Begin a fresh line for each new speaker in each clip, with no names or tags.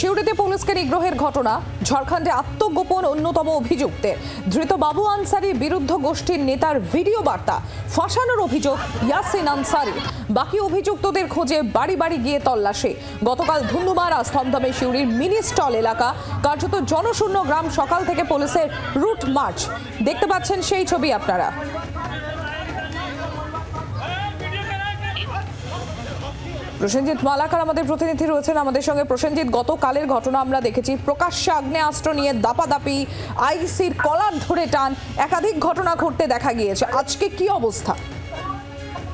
সিউড়িতে পুলিশকে নিগ্রহের ঘটনা, ঝাড়খণ্ডে আত্মগোপন অন্যতম অভিযুক্তের। ধৃত বাবু আনসারির বিরুদ্ধ গোষ্ঠীর নেতার ভিডিও বার্তা ফাঁসানোর অভিযোগ ইয়াসিন আনসারি। বাকি অভিযুক্তদের খোঁজে বাড়ি বাড়ি গিয়ে তল্লাশি। গতকাল ধুন্ধুমার থমথমে সিউড়ির মিনি স্টল এলাকা, কার্যত জনশূন্য গ্রাম। সকাল থেকে পুলিশের রুট মার্চ দেখতে পাচ্ছেন সেই ছবি আপনারা। প্রসেনজিৎ মালাকার আমাদের প্রতিনিধি রয়েছেন আমাদের সঙ্গে। প্রসেনজিৎ, গতকালের ঘটনা আমরা দেখেছি, প্রকাশ্যে আগ্নেয়াস্ত্র নিয়ে দাপাদাপি, আইসির কলার ধরে টান, একাধিক ঘটনা ঘটতে দেখা গিয়েছে। আজকে কি অবস্থা?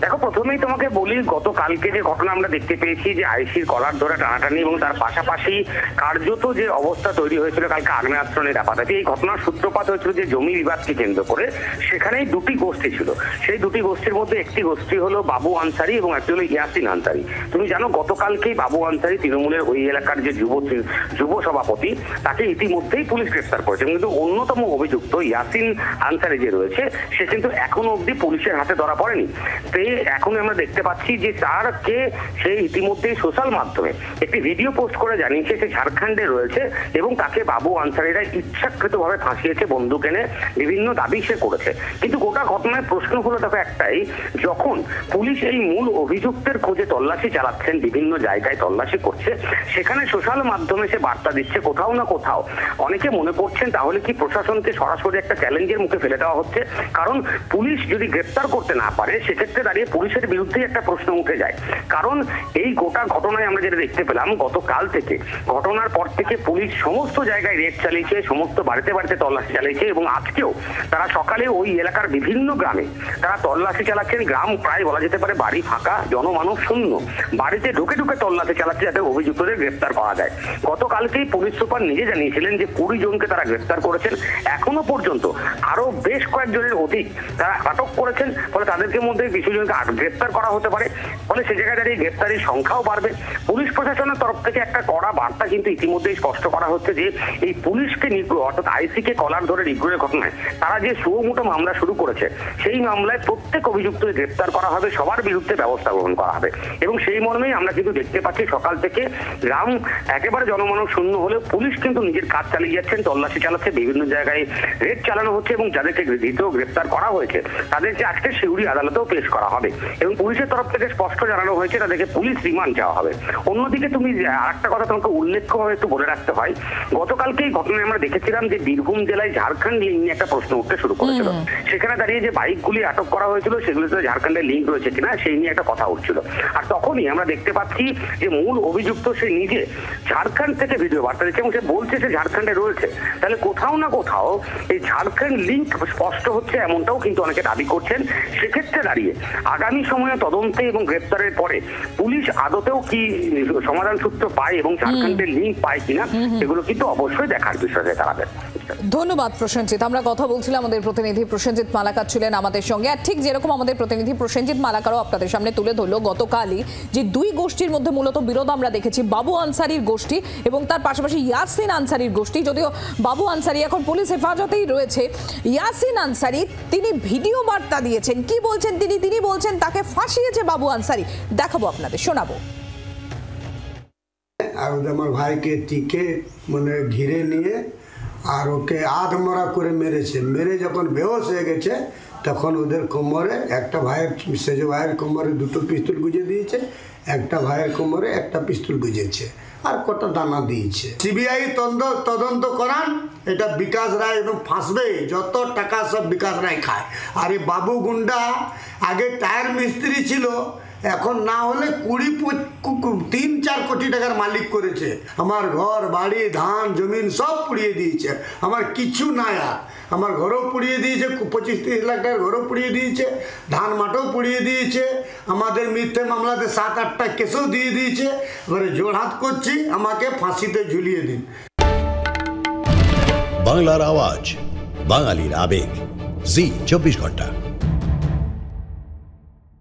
দেখো, প্রথমেই তোমাকে বলি, গতকালকে যে ঘটনা আমরা দেখতে পেয়েছি যে আইসির কলার ধরে টানাটানি এবং তার পাশাপাশি কার্যত যে অবস্থা তৈরি হয়েছিল কালকে আগ্নেয়াস্ত্র নিয়ে দাপাদাপি, এই ঘটনার সূত্রপাত হয়েছিল যে জমি বিবাদকে কেন্দ্র করে। সেখানেই দুটি গোষ্ঠী ছিল। সেই দুটি গোষ্ঠীর মধ্যে একটি গোষ্ঠী হলো বাবু আনসারি এবং একটি হলো ইয়াসিন আনসারি। তুমি জানো, গতকালকেই বাবু আনসারি তৃণমূলের ওই এলাকার যে যুব সভাপতি, তাকে ইতিমধ্যেই পুলিশ গ্রেফতার করেছে। কিন্তু অন্যতম অভিযুক্ত ইয়াসিন আনসারি যে রয়েছে, সে কিন্তু এখনো অব্দি পুলিশের হাতে ধরা পড়েনি। এখন আমরা দেখতে পাচ্ছি যে তারকে সে ইতিমধ্যেই সোশ্যাল মাধ্যমে একটি ভিডিও পোস্ট করে জানিয়েছে সে ঝাড়খণ্ডে রয়েছে এবং তাকে বাবু আনসারিরা ইচ্ছাকৃতভাবে ফাঁসিয়েছে, বন্দুক এনে বিভিন্ন দাবি সে করেছে। কিন্তু গোটা ঘটনায় প্রশ্ন হলো দেখো একটাই, যখন পুলিশ এই মূল অভিযুক্তের খোঁজে তল্লাশি চালাচ্ছেন, বিভিন্ন জায়গায় তল্লাশি করছে, সেখানে সোশ্যাল মাধ্যমে সে বার্তা দিচ্ছে কোথাও না কোথাও। অনেকে মনে করছেন তাহলে কি প্রশাসনকে সরাসরি একটা চ্যালেঞ্জের মুখে ফেলে দেওয়া হচ্ছে? কারণ পুলিশ যদি গ্রেপ্তার করতে না পারে, সেক্ষেত্রে দাঁড়িয়ে পুলিশের বিরুদ্ধে একটা প্রশ্ন উঠে যায়। কারণ এই গোটা ঘটনায় আমরা যেটা দেখতে পেলাম, গতকাল থেকে ঘটনার পর থেকে পুলিশ সমস্ত জায়গায় রেড চালিয়েছে, সমস্ত বাড়িতে বাড়িতে তল্লাশি চালিয়েছে এবং আজকেও তারা সকালে ওই এলাকার বিভিন্ন গ্রামে তারা তল্লাশি চালাচ্ছেন। গ্রাম প্রায় বলা যেতে পারে বাড়ি ফাঁকা, জনমানব শূন্য। বাড়িতে ঢুকে ঢুকে তল্লাশি চালাচ্ছে যাতে অভিযুক্তদের গ্রেপ্তার করা যায়। গতকালকেই পুলিশ সুপার নিজে জানিয়েছিলেন যে 20 জনকে তারা গ্রেপ্তার করেছেন। এখনো পর্যন্ত আরো বেশ কয়েকজনের অধিক তারা আটক করেছেন। ফলে তাদেরকে মধ্যে কিছু জনকে গ্রেপ্তার করা হতে পারে। ফলে সে জায়গায় দাঁড়িয়ে গ্রেপ্তারির সংখ্যাও বাড়বে। পুলিশ প্রশাসনের তরফ থেকে একটা কড়া বার্তা কিন্তু ইতিমধ্যেই স্পষ্ট করা হচ্ছে যে এই পুলিশকে নিগ্রহ, অর্থাৎ আইসিকে কলার ধরে নিগ্রহের ঘটনায় তারা যে সুমোটো মামলা শুরু করেছে, সেই মামলায় প্রত্যেক অভিযুক্তকে গ্রেপ্তার করা হবে, সবার বিরুদ্ধে ব্যবস্থা গ্রহণ করা হবে। এবং সেই মর্মেই আমরা কিন্তু দেখতে পাচ্ছি সকাল থেকে গ্রাম একেবারে জনমানব শূন্য হলে পুলিশ কিন্তু নিজের কাজ চালিয়ে যাচ্ছেন, তল্লাশি চালাচ্ছে, বিভিন্ন জায়গায় রেড চালানো হচ্ছে এবং যাদেরকে গ্রেপ্তার করা হয়েছে তাদেরকে আজকে সিউড়ি আদালতেও পেশ করা হবে এবং পুলিশের তরফ থেকে স্পষ্ট জানানো হয়েছে তাদেরকে পুলিশ রিমান্ড চাওয়া হবে। অন্যদিকে তুমি আরেকটা কথা তোমাকে উল্লেখ্যভাবে একটু বলে রাখতে হয়, গতকালকে এই ঘটনায় আমরা দেখেছিলাম যে বীরভূম জেলায় ঝাড়খণ্ড লিঙ্ক নিয়ে একটা প্রশ্ন উঠতে শুরু করেছিল। সেখানে দাঁড়িয়ে যে বাইকগুলি আটক করা হয়েছিল সেগুলিতে ঝাড়খণ্ডের লিঙ্ক রয়েছে কিনা সেই নিয়ে একটা কথা উঠছিল। আর তখনই আমরা দেখতে পাচ্ছি যে মূল অভিযুক্ত সে নিজে ঝাড়খণ্ড থেকে ভিডিও বার্তা দিচ্ছে এবং সে বলছে সে ঝাড়খণ্ডে রয়েছে। তাহলে কোথাও না কোথাও এই ঝাড়খণ্ড লিঙ্ক স্পষ্ট হচ্ছে, এমনটাও কিন্তু অনেকে দাবি করছেন। সেক্ষেত্রে দাঁড়িয়ে আগামী সময়ে তদন্তে এবং গ্রেপ্তারের পরে পুলিশ আদতেও কি সমাধান সূত্র পায় এবং ঝাড়খণ্ডের লিঙ্ক পায় কিনা, এগুলো কিন্তু অবশ্যই দেখার বিষয় হয়ে দাঁড়াবে।
ধন্যবাদ প্রসেনজিৎ। আমরা কথা বলছিলাম, আমাদের প্রতিনিধি প্রসেনজিৎ মালাকার ছিলেন আমাদের সঙ্গে। আর ঠিক যেরকম আমাদের প্রতিনিধি প্রসেনজিৎ মালাকারও আপনাদের সামনে তুলে ধরলো, গতকালই যে দুই গোষ্ঠীর মধ্যে মূলত বিরোধ আমরা দেখেছি, বাবু আনসারির গোষ্ঠী এবং তার পাশাপাশি ইয়াসিন আনসারির গোষ্ঠী। যদিও বাবু আনসারি এখন পুলিশ হেফাজতেই রয়েছে, ইয়াসিন আনসারি তিনি ভিডিও বার্তা দিয়েছেন। কি বলছেন তিনি বলছেন তাকে ফাঁসিয়েছে বাবু আনসারি। দেখাবো আপনাদের, শোনাবো।
আর আমার ভাইকে টিকে মানে ঘিরে নিয়ে আর ওকে আধমরা করে মেরেছে। মেরে যখন বেহোশ হয়ে গেছে তখন ওদের কোমরে একটা ভাইয়ের, সেজ ভাইয়ের কোমরে 2টো পিস্তল গুঁজে দিয়েছে, একটা ভাইয়ের কোমরে একটা পিস্তল গুঁজেছে আর কটা দানা দিয়েছে। সিবিআই তদন্ত করান, এটা বিকাশ রায় একদম ফাঁসবে। যত টাকা সব বিকাশ রায় খায়। আর এই বাবু গুন্ডা আগে টায়ার মিস্ত্রি ছিল, এখন না হলে 3-4 কোটি টাকার মালিক করেছে। আমার ঘর বাড়ি ধান জমিন সব পুড়িয়ে দিয়েছে। আমার কিছু নাই আর। আমার ঘরও পুড়িয়ে দিয়েছে, 25-30 লাখ টাকার ঘরও পুড়িয়ে দিয়েছে, ধান মাঠও পুড়িয়ে দিয়েছে। আমাদের মিথ্যে মামলাতে 7-8টা কেসও দিয়ে দিয়েছে। এবারে জোড়হাত করছি, আমাকে ফাঁসিতে ঝুলিয়ে দিন।
বাংলার আওয়াজ, বাঙালির আবেগ, জি 24 ঘন্টা।